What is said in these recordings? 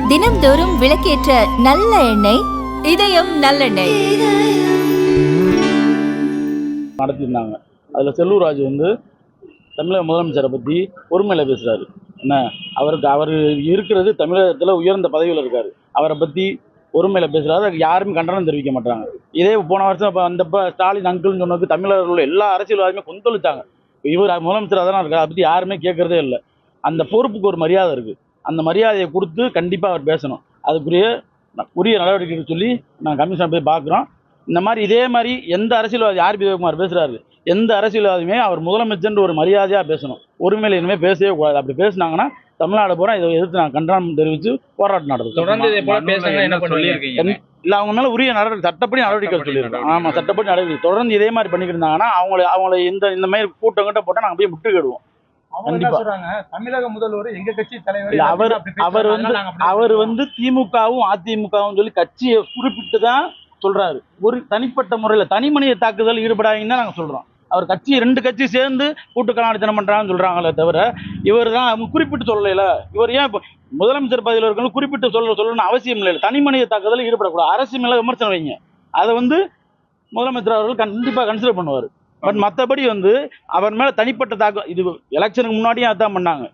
தினம்தோறும் விளக்கேற்ற நல்ல எண்ணெய் இதயம் நல்லெண்ணெய் நடத்தியிருந்தாங்க. அதில் செல்லூர் ராஜு தமிழக முதலமைச்சரை பற்றி பொறுமையில் பேசுகிறாரு. என்ன அவர் இருக்கிறது தமிழகத்தில் உயர்ந்த பதவியில் இருக்கார். அவரை பற்றி பொறுமையில் பேசுகிறாரு. அதுக்கு யாருமே கண்டனம் தெரிவிக்க மாட்டாங்க. இதே போன வருஷம் இப்போ வந்தப்போ ஸ்டாலின் அங்கிள்னு சொன்னதுக்கு தமிழர்கள் உள்ள எல்லா அரசியல்வாதியுமே கொந்தளிச்சாங்க. இவர் முதலமைச்சராக தானே இருக்கார், அதை பற்றி யாருமே கேட்குறதே இல்லை. அந்த பொறுப்புக்கு ஒரு மரியாதை இருக்குது. அந்த மரியாதையை கொடுத்து கண்டிப்பாக அவர் பேசணும். அதுக்குரிய உரிய நடவடிக்கை சொல்லி நாங்கள் கமிஷனை போய் பார்க்குறோம். இந்த மாதிரி இதே மாதிரி எந்த அரசியல்வாதி ஆர்பி உதயகுமார் பேசுகிறாரு, எந்த அரசியல்வாதியுமே அவர் முதலமைச்சர் ஒரு மரியாதையாக பேசணும். ஒருமையில இனிமேல் பேசவே கூடாது. அப்படி பேசினாங்கன்னா தமிழ்நாடு பூரா இதை எதிர்த்து நாங்கள் கண்டனம் தெரிவித்து போராட்டம் நடத்தும். தொடர்ந்து இதே போல பேசுங்க என்ன சொல்லியிருக்கீங்க? இல்லை, அவங்க மேலே உரிய நடவடிக்கை சட்டப்படி நடவடிக்கை சொல்லியிருக்கோம். ஆமாம், சட்டப்படி நடவடிக்கை தொடர்ந்து இதே மாதிரி பண்ணிக்கிட்டு இருந்தாங்கன்னா அவங்கள இந்த மாதிரி கூட்டம் கிட்ட போட்டால் நாங்கள் போய் முட்டுக்கிடுவோம். தமிழக முதல்வர் எங்க கட்சி தலைவர் அவர் திமுகவும் அதிமுகவும் சொல்லி கட்சியை குறிப்பிட்டு தான் சொல்றாரு. ஒரு தனிப்பட்ட முறையில் தனி மனித தாக்குதல் ஈடுபடாதீங்கன்னு தான் நாங்கள் சொல்றோம். அவர் கட்சி 2 கட்சி சேர்ந்து கூட்டு கலாச்சாரம் பண்றாங்கன்னு சொல்றாங்களே தவிர இவர் தான் அவங்க குறிப்பிட்டு சொல்லல. இவர் ஏன் முதலமைச்சர் பதவியில் இருக்கணும் குறிப்பிட்டு சொல்லணும்னு அவசியம் இல்லை. தனி மனித தாக்குதல் ஈடுபடக்கூடாது. அரசு மேல விமர்சனம் வைங்க, அதை முதலமைச்சர் அவர்கள் கண்டிப்பாக கன்சிடர் பண்ணுவார். பட் மற்றபடி அவர் மேலே தனிப்பட்ட தாக்குதல், இது எலெக்ஷனுக்கு முன்னாடியும் அதான் பண்ணாங்க.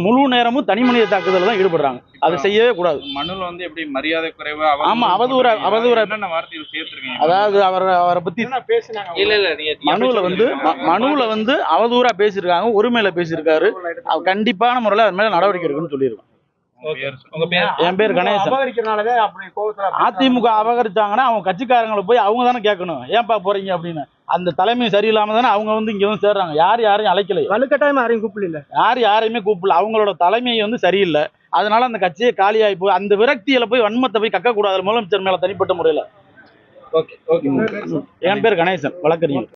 முழு நேரமும் தனி மனித தாக்குதல் தான் ஈடுபடுறாங்க. அதை செய்யவே கூடாது. மனுவில் எப்படி மரியாதை குறைவு, ஆமா, அவதூற என்னென்ன வார்த்தைகள் சேர்த்துருக்கீங்க? அதாவது அவரை பத்தி மனுவில் அவதூறா பேசியிருக்காங்க, ஒருமையில பேசியிருக்காரு. கண்டிப்பான முறையில் அவர் மேல நடவடிக்கை எடுக்குன்னு சொல்லியிருக்கோம். என் பேர் கணேசன். அதிமுக அபகரிச்சாங்கன்னா அவங்க கட்சிக்காரங்களை போய் அவங்க தானே கேட்கணும், ஏன்பா போறீங்க அப்படின்னு. அந்த தலைமை சரியில்லாம தானே அவங்க இங்க சேர்றாங்க. யாரையும் அழைக்கல, வலுக்கட்டாயம் யாரையும் கூப்பிடல, யாரையுமே கூப்பிடல. அவங்களோட தலைமை சரியில்லை. அதனால அந்த கட்சியை காலியாகி போய் அந்த விரக்தியில போய் வன்மத்தை போய் கக்க கூடாது முதலமைச்சர் மேல தனிப்பட்ட முறையில. என் பேர் கணேசன், வழக்கறிஞர்.